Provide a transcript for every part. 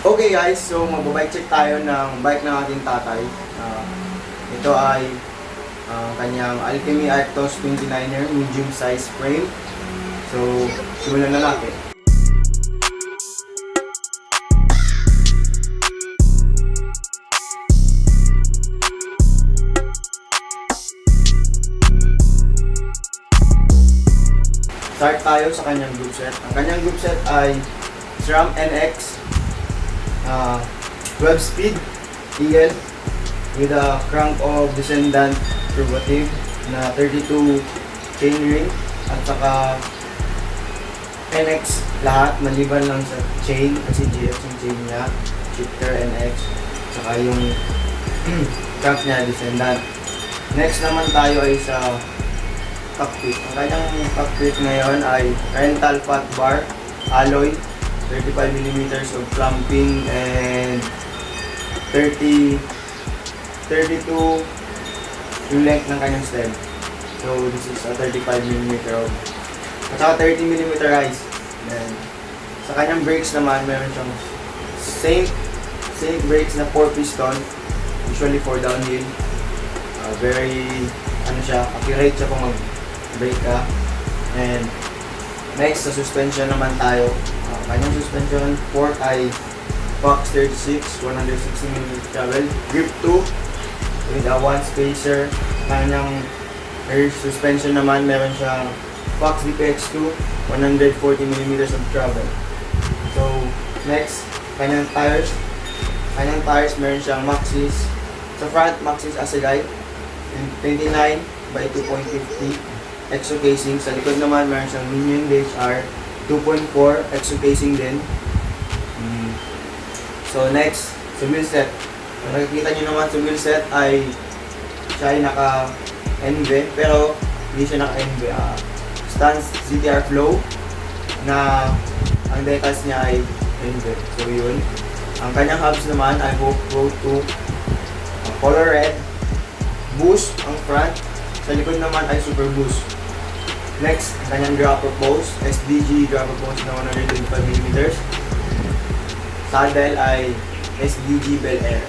Okay guys, so magbabike check tayo ng bike ng ating tatay. Ito ay kanyang ALCHEMY ARKTOS 29er medium size frame. So, simulan na natin. Start tayo sa kanyang groupset. Ang kanyang groupset ay SRAM NX 12 speed EL with a crank of descendant curvative na 32 chainring at saka NX lahat maliban lang sa chain kasi GF yung chain niya, shifter NX saka yung crank niya descendant. Next naman tayo ay sa cockpit. Ang kanyang cockpit ngayon ay renthal fat bar alloy, 35mm of clamping and 32 yung length ng kanyang stem. So this is a 35mm of at saka 30mm rise. Then sa kanyang brakes naman meron siyang same brakes na 4 piston, usually for downhill. Very accurate siya kung mag-brake ka. And next sa suspension naman tayo. Kanyang suspension fork ay Fox 36 160mm travel, grip 2 with a 1 spacer. Kanyang rear suspension naman meron siyang Fox DPX2 140mm of travel. So next, kanyang tires meron siyang Maxxis. Sa front, Maxxis Assegai 29 by 2.50 exo casing. Sa likod naman meron siyang Minion DHR 2.4 exo casing din. So next, sa wheelset. Kung nakikita nyo naman sa wheelset ay siya ay naka-NV pero hindi siya naka-NV. Stance CTR flow na ang decals niya ay NV. So yun. Ang kanyang hubs naman ay Go to color red. Boost ang front. Sa likod naman ay super boost. Next, kanyang dropper post, SDG dropper post na 125mm. Saddle ay SDG Bel Air.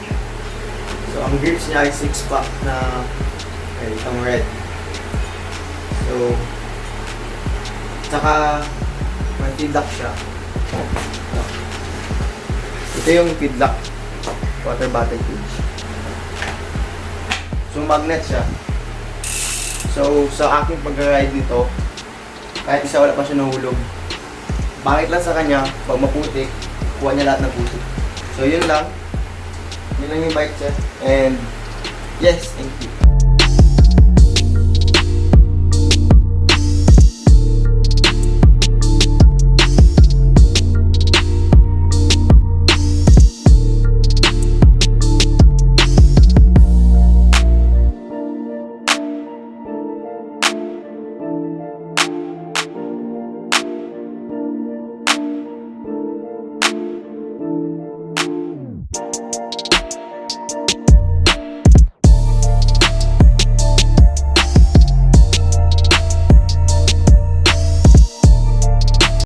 So, ang grips niya ay 6-pack na itong red. So, tsaka may feedlock siya. Ito yung feedlock, water bottle cage. So, magnet siya. So, sa aking pag-ride dito, kahit isa wala pa siya nahulog. Bakit lang sa kanya, pag maputik, kuha niya lahat ng putik. So, yun lang. Yun lang yung bike check. And, yes, thank you.